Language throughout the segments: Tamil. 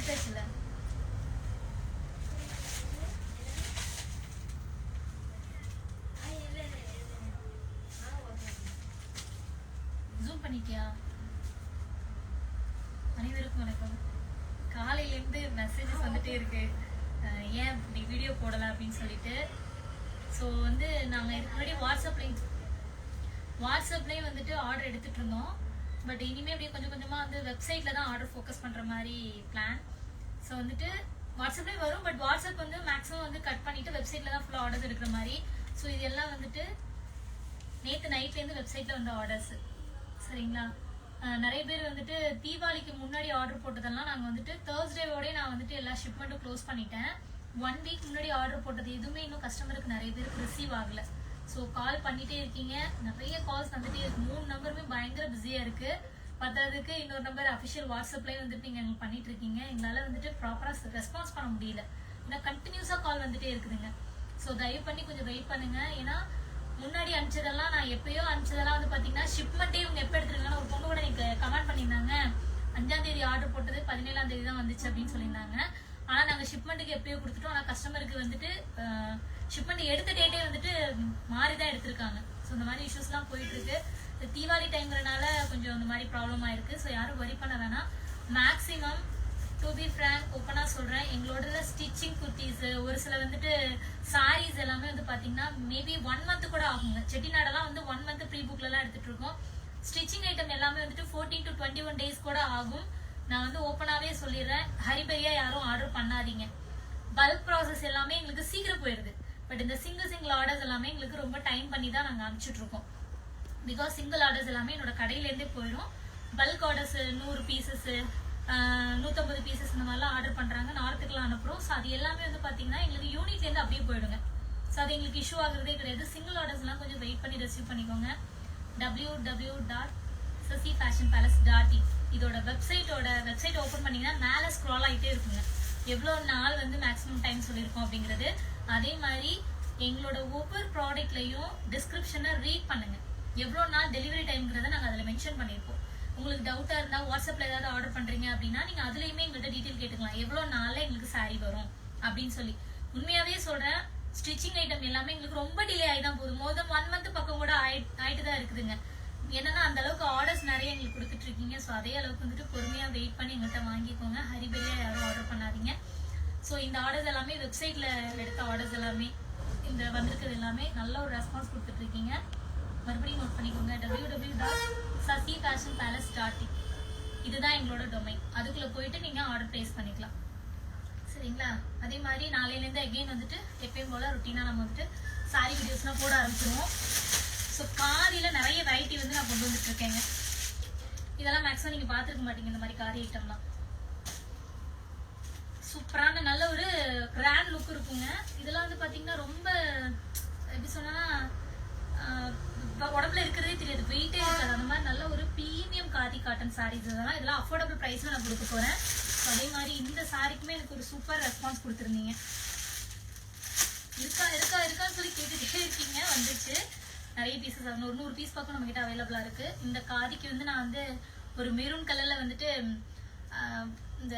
எடுத்தாச்சுல. ஜூம் பண்ணிட்டியா? அனைவருக்கும் வணக்கம். காலையிலேருந்து மெசேஜஸ் வந்துட்டே இருக்கு, ஏன் இப்படி வீடியோ போடலாம் அப்படின்னு சொல்லிட்டு. ஸோ வந்து நாங்கள் இதுக்கு முன்னாடி வாட்ஸ்அப்லேயும் வந்துட்டு ஆர்டர் எடுத்துகிட்டு இருந்தோம். பட் இனிமேல் அப்படியே கொஞ்சம் கொஞ்சமாக வந்து வெப்சைட்டில் தான் ஆர்டர் ஃபோக்கஸ் பண்ணுற மாதிரி பிளான். ஸோ வந்துட்டு வாட்ஸ்அப்லேயும் வரும், பட் வாட்ஸ்அப் வந்து மேக்ஸிமம் வந்து கட் பண்ணிவிட்டு வெப்சைட்டில் தான் ஃபுல்லாக ஆர்டர்ஸ் எடுக்கிற மாதிரி. ஸோ இது எல்லாம் வந்துட்டு நேற்று நைட்லேருந்து வெப்சைட்டில் வந்த ஆர்டர்ஸு. சரிங்களா? நிறைய பேர் வந்துட்டு தீபாவளிக்கு முன்னாடி ஆர்டர் போட்டதெல்லாம் நாங்கள் வந்துட்டு தேர்ஸ்டேவோடய நான் வந்துட்டு எல்லா ஷிப்மெண்ட்டும் க்ளோஸ் பண்ணிட்டேன். 1 வீக் முன்னாடி ஆர்டர் போட்டது எதுவுமே இன்னும் கஸ்டமருக்கு நிறைய பேருக்கு ரிசீவ் ஆகலை. ஸோ கால் பண்ணிகிட்டே இருக்கீங்க, நிறைய கால்ஸ் வந்துட்டே இருக்கு. 3 நம்பருமே பயங்கர பிஸியாக இருக்குது. பத்தாவதுக்கு இன்னொரு நம்பர் அஃபிஷியல் வாட்ஸ்அப்லேயே வந்துட்டு நீங்கள் எங்களுக்கு பண்ணிட்டு இருக்கீங்க. எங்களால் வந்துட்டு ப்ராப்பராக ரெஸ்பான்ஸ் பண்ண முடியல, ஏன்னா கண்டினியூஸாக கால் வந்துட்டே இருக்குதுங்க. ஸோ தயவு பண்ணி கொஞ்சம் வெயிட் பண்ணுங்கள். ஏன்னா முன்னாடி அனுப்பிச்சதெல்லாம் நான் எப்பயோ அனுப்பிச்சதெல்லாம் வந்து பார்த்தீங்கன்னா ஷிப்மெண்ட்டே இவங்க எப்போ எடுத்துருக்காங்கன்னா ஒரு பொண்ணு கூட எனக்கு கமெண்ட் பண்ணியிருந்தாங்க, 5ஆம் தேதி ஆர்டர் போட்டது 17ஆம் தேதி தான் வந்துச்சு அப்படின்னு சொல்லியிருந்தாங்க. ஆனால் நாங்கள் ஷிப்மெண்ட்டுக்கு எப்பயோ கொடுத்துட்டோம். ஆனால் கஸ்டமருக்கு வந்துட்டு ஷிப்மெண்ட் எடுத்த டேட்டே வந்துட்டு மாறி தான் எடுத்திருக்காங்க. ஸோ இந்த மாதிரி இஷ்யூஸ்லாம் போயிட்டுருக்கு. தீபாவளி டைம்ங்கிறனால கொஞ்சம் இந்த மாதிரி ப்ராப்ளம் ஆயிருக்கு. ஸோ யாரும் வரி பண்ண வேணாம். மேக்ஸிமம் டு பி ஃப்ரேங்க் ஓப்பனாக சொல்கிறேன், எங்களோட ஸ்டிச்சிங் குர்த்திஸு ஒரு சில வந்துட்டு சாரீஸ் எல்லாமே வந்து பார்த்தீங்கன்னா மேபி 1 மந்த் கூட ஆகுங்க. செட்டிநாடெல்லாம் வந்து 1 மந்த் ப்ரீ புக்லலாம் எடுத்துகிட்டு இருக்கோம். ஸ்டிச்சிங் ஐட்டம் எல்லாமே வந்துட்டு 14 to 21 days கூட ஆகும். நான் வந்து ஓப்பனாகவே சொல்லிடுறேன், ஹரிபரியாக யாரும் ஆர்டர் பண்ணாதீங்க. பல்க் ப்ராசஸ் எல்லாமே எங்களுக்கு சீக்கிரம் போயிடுது. பட் இந்த சிங்கிள் ஆர்டர்ஸ் எல்லாமே எங்களுக்கு ரொம்ப டைம் பண்ணி தான் நாங்கள் அனுப்பிச்சிட்ருக்கோம். பிகாஸ் சிங்கிள் ஆர்டர்ஸ் எல்லாமே என்னோட கடையிலேருந்தே போயிடும். பல்க் ஆர்டர்ஸ் 100 பீசஸ்ஸு 150 பீசஸ் இந்த மாதிரிலாம் ஆர்டர் பண்ணுறாங்க, நார்த்துக்கெலாம் அனுப்புகிறோம். ஸோ அது எல்லாமே வந்து பார்த்தீங்கன்னா எங்களுக்கு யூனிட்லேருந்து அப்படியே போயிடுங்க. ஸோ அது எங்களுக்கு இஷ்யூ ஆகுறதே கிடையாது. சிங்கிள் ஆர்டர்ஸ்லாம் கொஞ்சம் வெயிட் பண்ணி ரிசீவ் பண்ணிக்கோங்க. www.sasifashionpalace.in இதோட வெப்சைட் ஓப்பன் பண்ணிங்கன்னா மேலே ஸ்க்ரால் ஆகிட்டே இருக்குங்க, எவ்வளோ நாள் வந்து மேக்ஸிமம் டைம் சொல்லியிருக்கோம் அப்படிங்கிறது. அதே மாதிரி எங்களோட ஒவ்வொரு ப்ராடக்ட்லையும் டிஸ்கிரிப்ஷனை ரீட் பண்ணுங்கள், எவ்வளோ நாள் டெலிவரி டைம்ங்கிறத நாங்கள் அதில் மென்ஷன் பண்ணியிருப்போம். உங்களுக்கு டவுட்டாக இருந்தால் வாட்ஸ்அப்பில் ஏதாவது ஆர்டர் பண்ணுறீங்க அப்படின்னா நீங்கள் அதுலேயுமே எங்கள்கிட்ட டீட்டெயில் கேட்டுக்கலாம், எவ்வளோ நாளில் எங்களுக்கு சாரீ வரும் அப்படின்னு சொல்லி. உண்மையாகவே சொல்கிறேன், ஸ்டிச்சிங் ஐட்டம் எல்லாமே எங்களுக்கு ரொம்ப டிலே ஆகி தான் போகுது. மோர் தென் 1 month பக்கம் கூட ஆயிட்டு தான் இருக்குதுங்க. என்னன்னா அந்த அளவுக்கு ஆர்டர்ஸ் நிறைய எங்களுக்கு கொடுத்துட்டு இருக்கீங்க. ஸோ அதே அளவுக்கு வந்துட்டு பொறுமையாக வெயிட் பண்ணி எங்கள்கிட்ட வாங்கிக்கோங்க. ஹரிபரியாக யாரும் ஆர்டர் பண்ணாதீங்க. ஸோ இந்த ஆர்டர்ஸ் எல்லாமே வெப்சைட்டில் எடுத்த ஆர்டர்ஸ் எல்லாமே இந்த வந்திருக்கிறது எல்லாமே நல்ல ஒரு ரெஸ்பான்ஸ் கொடுத்துட்ருக்கீங்க. மறுபடியும் நோட் பண்ணிக்கோங்க, www.sasifashionpalace.in இதுதான் எங்களோட டொமைன். அதுக்குள்ளே போயிட்டு நீங்கள் ஆர்டர் ப்ளேஸ் பண்ணிக்கலாம். சரிங்களா? அதே மாதிரி நாளையிலேருந்து அகெயின் வந்துட்டு எப்பயும் போல் ருட்டீனாக நம்ம வந்துட்டு சாரி வீடியோஸ்லாம் போட ஆரம்பிச்சிடுவோம். ஸோ காரியில் நிறைய வெரைட்டி வந்து நான் கொண்டு வந்துட்டுருக்கேங்க. இதெல்லாம் மேக்ஸிமம் நீங்கள் பார்த்துருக்க மாட்டீங்க. இந்த மாதிரி காரி ஐட்டம்லாம் சூப்பரான நல்ல ஒரு கிராண்ட் லுக் இருக்குங்க. இதெல்லாம் வந்து பார்த்தீங்கன்னா ரொம்ப எப்படி சொன்னால் உடம்புல இருக்கிறதே தெரியாது, வெயிட்டே இருக்காது. அந்த மாதிரி நல்ல ஒரு ப்ரீமியம் காதி காட்டன் சாரீஸ் இதெல்லாம் அஃபோர்டபுள் ப்ரைஸில் நான் கொடுக்க போகிறேன். ஸோ அதே மாதிரி இந்த சாரிக்குமே எனக்கு ஒரு சூப்பர் ரெஸ்பான்ஸ் கொடுத்துருந்தீங்க. இருக்கான்னு சொல்லி கேட்டுகிட்டே இருக்கீங்க. வந்துச்சு நிறைய பீசஸ், ஒரு 100 பீஸ் பக்கம் நம்மகிட்ட அவைலபிளாக இருக்குது. இந்த காதிக்கு வந்து நான் வந்து ஒரு மெரூன் கலரில் வந்துட்டு இந்த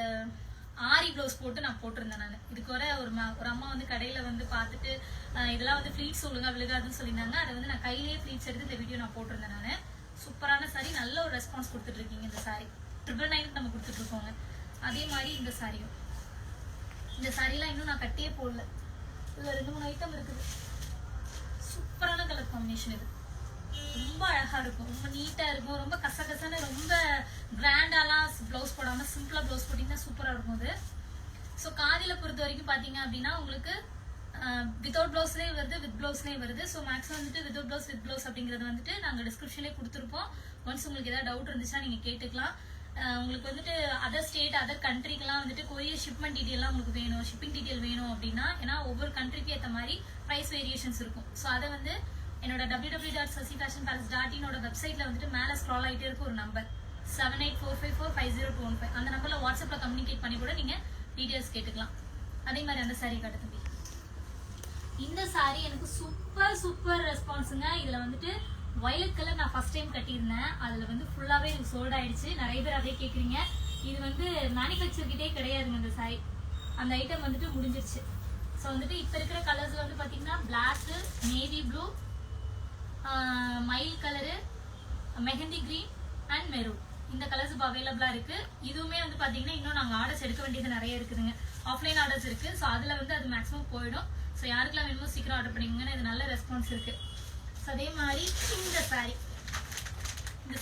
ஆரி ப்ளவுஸ் போட்டு நான் போட்டிருந்தேன். நான் இதுக்கு வர ஒரு அம்மா வந்து கடையில் வந்து பார்த்துட்டு இதெல்லாம் வந்து ஃப்ளீட்ஸ் ஒழுங்காக விழுகாதுன்னு சொல்லியிருந்தாங்க. அதை வந்து நான் கையிலேயே ஃப்ளீட்ஸ் எடுத்து இந்த வீடியோ நான் போட்டிருந்தேன். நான் சூப்பரான சாரி, நல்ல ஒரு ரெஸ்பான்ஸ் கொடுத்துட்ருக்கீங்க. இந்த சாரி 999 நம்ம கொடுத்துட்ருக்கோங்க. அதே மாதிரி இந்த சாரியும், இந்த சாரிலாம் இன்னும் நான் கட்டியே போடல. இதில் 2-3 ஐட்டம் இருக்குது. சூப்பரான கலர் காம்பினேஷன். இது ரொம்ப அழகாக இருக்கும், ரொம்ப நீட்டாக இருக்கும், ரொம்ப கசகசன்னு ரொம்ப கிராண்டாலாம் ப்ளவுஸ் போடாமல் சிம்பிளாக ப்ளவுஸ் போட்டிங்கன்னா சூப்பராக இருக்கும் அது. ஸோ காதியில் பொறுத்த வரைக்கும் பார்த்தீங்க அப்படின்னா உங்களுக்கு வித்தவுட் ப்ளவுஸ்லேயே வருது, வித் ப்ளவுஸ்லேயே வருது. ஸோ மேக்ஸிமம் வந்துட்டு வித்தவுட் ப்ளவுஸ் வித் ப்ளவுஸ் அப்படிங்கிறது வந்துட்டு நாங்கள் டிஸ்கிரிப்ஷன்லேயே கொடுத்துருப்போம். ஒன்ஸ் உங்களுக்கு ஏதாவது டவுட் இருந்துச்சுன்னா நீங்கள் கேட்டுக்கலாம். உங்களுக்கு வந்துட்டு அதர் ஸ்டேட் அதர் கண்ட்ரிக்கெலாம் வந்துட்டு கொரியர் ஷிப்மெண்ட் டீட்டெயிலாம் உங்களுக்கு வேணும், ஷிப்பிங் டீட்டெயில் வேணும் அப்படின்னா, ஏன்னா ஒவ்வொரு கண்ட்ரிக்கு ஏற்ற மாதிரி ப்ரைஸ் வேரியேஷன்ஸ் இருக்கும். ஸோ அதை வந்து என்னோட www.sasifashionpalace.in வெப்சைட்டில் வந்துட்டு மேலே ஸ்க்ரால் ஆகிட்டே இருக்கும் ஒரு நம்பர் 7845450215. அந்த நம்பரில் வாட்ஸ்அப்பில் கம்யூனிகேட் பண்ணி கூட நீங்கள் டீட்டெயில்ஸ் கேட்டுக்கலாம். அதே மாதிரி அந்த சாரீ காட்டு தம்பி. இந்த சாரீ எனக்கு சூப்பர் ரெஸ்பான்ஸுங்க. இதில் வந்துட்டு வயலட் கலர் நான் ஃபர்ஸ்ட் டைம் கட்டியிருந்தேன். அதில் வந்து ஃபுல்லாகவே எனக்கு சோல்ட் ஆயிடுச்சு. நிறைய பேர் அதே கேட்குறீங்க. இது வந்து மேனுஃபேக்சர் கிட்டே கிடையாதுங்க இந்த சாரி. அந்த ஐட்டம் வந்துட்டு முடிஞ்சிருச்சு. ஸோ வந்துட்டு இப்போ இருக்கிற கலர்ஸ் வந்து பார்த்தீங்கன்னா பிளாக்கு, நேவி ப்ளூ, மைல் colour, mehndi green and maroon, இந்த கலர்ஸ் இப்போ அவைலபிளாக இருக்குது. இதுவுமே வந்து பார்த்தீங்கன்னா இன்னும் நாங்கள் ஆர்டர்ஸ் எடுக்க வேண்டியது நிறைய இருக்குதுங்க. ஆஃப்லைன் ஆர்டர்ஸ் இருக்குது. ஸோ அதில் வந்து அது மேக்ஸிமம் போயிடும். ஸோ யாருக்கெல்லாம் வேணுமோ சீக்கிரம் ஆர்டர் பண்ணிக்கோங்கன்னு இது நல்ல ரெஸ்பான்ஸ் இருக்குது. ஸோ அதே மாதிரி இந்த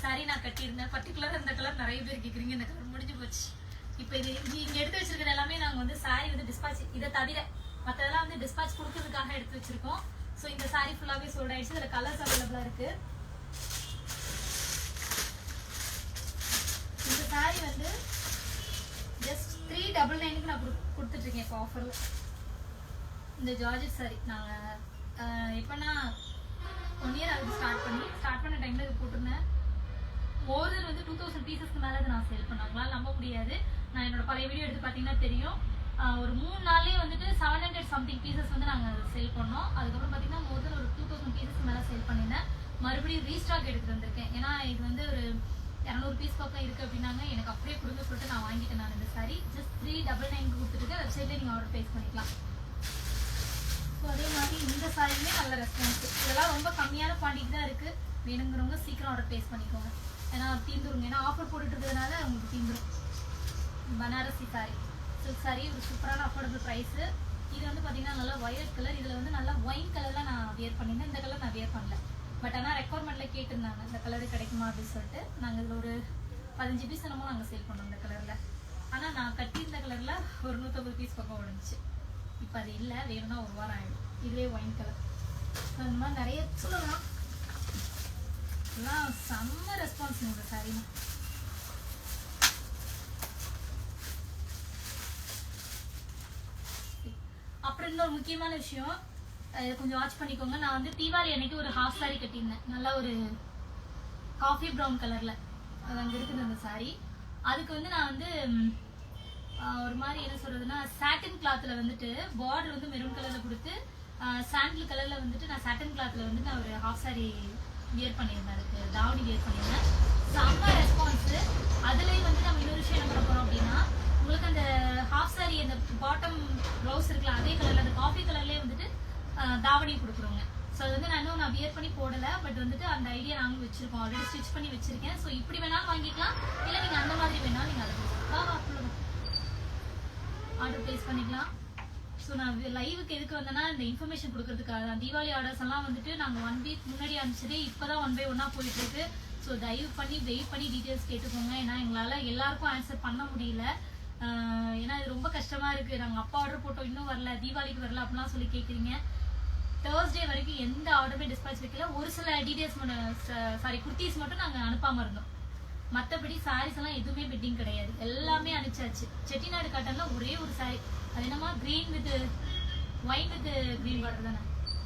சாரீ நான் கட்டியிருந்தேன். பர்டிகுலராக இந்த கலர் நிறைய பேர் கேட்குறீங்க. இந்த கலர் முடிஞ்சு போச்சு. இப்போ இது இங்கே எடுத்து வச்சிருக்கிற எல்லாமே நாங்கள் வந்து சாரீ வந்து டிஸ்பாச், இதை தவிர மற்றதெல்லாம் வந்து டிஸ்பாச் கொடுக்கறதுக்காக எடுத்து வச்சிருக்கோம். ஸோ இந்த சாரீ ஃபுல்லாகவே சோல்ட் ஆயிடுச்சு. இதில் கலர்ஸ் அவைலபிளாக இருக்கு. இந்த சாரீ வந்து ஜஸ்ட் 399க்கு நான் கொடுத்துட்டு இருக்கேன் இப்போ ஆஃபரில். இந்த ஜார்ஜெட் சாரீ நாங்கள் எப்போனா 1 இயர் ஆகுது ஸ்டார்ட் பண்ண டைமில் இது போட்டிருந்தேன். ஓவர் வந்து 2000 பீசஸ்க்கு மேலே அதை நான் சேல் பண்ணேன். அவங்களால நம்ப முடியாது. நான் என்னோட பழைய வீடியோ எடுத்து பார்த்தீங்கன்னா தெரியும். ஒரு 3 நாள்லேயே வந்துட்டு 700 சம்திங் பீசஸ் வந்து நாங்கள் சேல் பண்ணோம். அதுக்கப்புறம் பார்த்தீங்கன்னா மோர் ஒரு 2000 பீசஸ்க்கு மேலே சேல் பண்ணியிருந்தேன். மறுபடியும் ரீஸ்டாக் எடுத்துட்டு வந்திருக்கேன். ஏன்னா இது வந்து ஒரு 200 பீஸ் பக்கம் இருக்குது அப்படின்னாங்க. எனக்கு அப்படியே கொடுங்க சொல்லிட்டு நான் வாங்கிட்டேன். நான் இந்த சாரி ஜஸ்ட் 399க்கு கொடுத்துட்டு வெப்சைட்லேயே நீங்கள் ஆர்டர் ப்ளேஸ் பண்ணிக்கலாம். ஸோ அதே மாதிரி இந்த சாரியுமே நல்ல ரெஸ்பான்ஸ். இதெல்லாம் ரொம்ப கம்மியான குவான்டிட்டி தான் இருக்குது. வேணுங்கிறவங்க சீக்கிரம் ஆர்டர் ப்ளேஸ் பண்ணிக்கோங்க. ஏன்னா தீந்துருங்க. ஏன்னா ஆஃபர் போட்டுட்டு இருக்கிறதுனால உங்களுக்கு தீந்துரும். பனாரசி சாரி, சில்க் சாரி, ஒரு சூப்பரான அஃபோர்டபுள் ப்ரைஸு. இது வந்து பார்த்தீங்கன்னா நல்லா வயலட் கலர். இதில் வந்து நல்லா ஒயின் கலரில் நான் வியர் பண்ணியிருந்தேன். இந்த கலர் நான் வியர் பண்ணல. பட் ஆனால் ரெக்குவயர்மெண்ட்டில் கேட்டிருந்தாங்க இந்த கலரு கிடைக்குமா அப்படின்னு சொல்லிட்டு. நாங்கள் இதில் ஒரு 15 பீஸ் என்னமோ நாங்கள் சேல் பண்ணோம் இந்த கலரில். ஆனால் நான் கட்டியிருந்த கலரில் ஒரு 150 பீஸ் பக்கம் உடஞ்சிச்சு. இப்போ அது இல்லை, வேணும்னா ஒரு வாரம் ஆகிடும். இதுவே ஒயின் கலர். அந்த மாதிரி நிறைய சொல்லலாம். எல்லாம் செம்ம ரெஸ்பான்ஸ் இந்த சாரீ. அப்புறம் இன்னொரு முக்கியமான விஷயம், இதை கொஞ்சம் வாட்ச் பண்ணிக்கோங்க. நான் வந்து தீபாவளி அன்னைக்கு ஒரு ஹாஃப் சாரி கட்டியிருந்தேன். நல்லா ஒரு காஃபி ப்ரௌன் கலரில். அது அங்கே இருக்குது அந்த சாரீ. அதுக்கு வந்து நான் வந்து ஒரு மாதிரி என்ன சொல்றதுன்னா சாட்டின் கிளாத்தில் வந்துட்டு பார்டர் வந்து மெரூன் கலரில் கொடுத்து சாண்டில் கலரில் வந்துட்டு நான் சாட்டின் கிளாத்தில் வந்து நான் ஒரு ஹாஃப் சாரி வியர் பண்ணியிருந்தேன். அதுக்கு தாவணி வியர் பண்ணியிருந்தேன். செம்ம ரெஸ்பான்ஸு. அதுலேயும் வந்து நம்ம இன்னொரு விஷயம் என்ன பண்ண போகிறோம் அப்படின்னா, உங்களுக்கு அந்த ஹாஃப் சாரி அந்த பாட்டம் ப்ளவுஸ் இருக்குல்ல அதே கலரில் அந்த காஃபி கலர்லேயே வந்துட்டு தாவணி கொடுக்குறோங்க. ஸோ அது வந்து நான் வியர் பண்ணி போடலை. பட் வந்துட்டு அந்த ஐடியா நாங்களும் வச்சுருக்கோம். ஆல்ரெடி ஸ்டிச் பண்ணி வச்சுருக்கேன். ஸோ இப்படி வேணாலும் வாங்கிக்கலாம். இல்லை நீங்கள் அந்த மாதிரி வேணாலும் நீங்கள் அதை ஆர்டர் ப்ளேஸ் பண்ணிக்கலாம். ஸோ நான் லைவுக்கு எதுக்கு வந்தேன்னா இந்த இன்ஃபர்மேஷன் கொடுக்கறதுக்காக தான். தீபாவளி ஆர்டர்ஸ் எல்லாம் வந்துட்டு நாங்கள் 1 வீக் முன்னாடி அனுப்பிச்சதே இப்போ தான் 1 by 1 போயிட்டு இருக்கு. ஸோ தயவு பண்ணி வெயிட் பண்ணி டீட்டெயில்ஸ் கேட்டுக்கோங்க. ஏன்னா எங்களால் எல்லாருக்கும் ஆன்சர் பண்ண முடியல. ஏன்னா இது ரொம்ப கஷ்டமா இருக்கு. நாங்கள் அப்பா ஆர்டர் போட்டோம் இன்னும் வரல, தீபாவளிக்கு வரல அப்படிலாம் சொல்லி கேட்குறீங்க. தேர்ஸ்டே வரைக்கும் எந்த ஆர்டருமே டிஸ்பேச் வைக்கல. ஒரு சில டீட்டெயில்ஸ் குர்த்திஸ் மட்டும் நாங்கள் அனுப்பாமல் இருந்தோம். மற்றபடி சாரீஸ் எல்லாம் எதுவுமே பெட்டிங் கிடையாது. எல்லாமே அனுப்பிச்சாச்சு. செட்டிநாடு காட்டன்ல ஒரே ஒரு சாரி, அது என்னமா green with wine with green border தானே.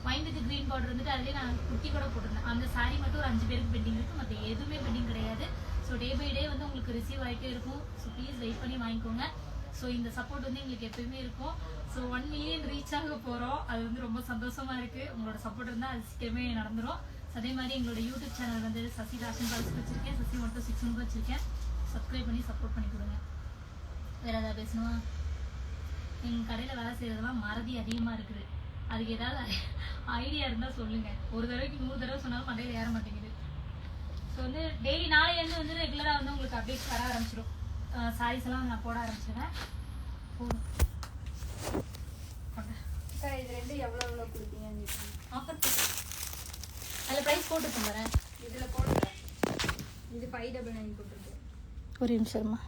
ஒயின் வித் கிரீன் பார்டர் வந்துட்டு அதுலேயே நான் குர்த்தி கூட போட்டிருந்தேன். அந்த சாரி மட்டும் ஒரு 5 பேருக்கு பெட்டிங் இருக்குது. மற்ற எதுவுமே பெட்டிங் கிடையாது. ஸோ டே பை டே வந்து உங்களுக்கு ரிசீவ் ஆகிட்டே இருக்கும். ஸோ ப்ளீஸ் வெயிட் பண்ணி வாங்கிக்கோங்க. ஸோ இந்த சப்போர்ட் வந்து எங்களுக்கு எப்பயுமே இருக்கும். ஸோ 1 million ரீச் ஆக போகிறோம். அது வந்து ரொம்ப சந்தோஷமா இருக்குது. உங்களோட சப்போர்ட் இருந்தால் அது சீக்கிரமே நடந்துடும். அதே மாதிரி எங்களோட யூடியூப் சேனல் வந்து சசி ஃபேஷன் பால்ஸ் வச்சிருக்கேன். சசி மட்டும் 6 வச்சிருக்கேன். சப்ஸ்கிரைப் பண்ணி சப்போர்ட் பண்ணி கொடுங்க. வேற ஏதாவது பேசணுமா? எங்கள் கடையில் வேலை செய்யறதெல்லாம் மறதி அதிகமாக இருக்குது. அதுக்கு ஏதாவது ஐடியா இருந்தால் சொல்லுங்க. ஒரு தடவைக்கு 100 தடவை சொன்னாலும் மண்டையில் ஏற மாட்டேங்குது. ஸோ வந்து டெய்லி நாளையிலேருந்து வந்து ரெகுலராக வந்து உங்களுக்கு அப்டேட்ஸ் வர ஆரம்பிச்சிடும். சாரீஸ் எல்லாம் நான் போட ஆரம்பிச்சிடுவேன். போதும் சார், இது ரெண்டு எவ்வளோ கொடுப்பீங்க? ஆஃபர் அதில் ப்ரைஸ் போட்டு தந்துறேன். இதில் போடுறேன். இது 599 போட்டிருக்கு. ஒரு நிமிஷமா.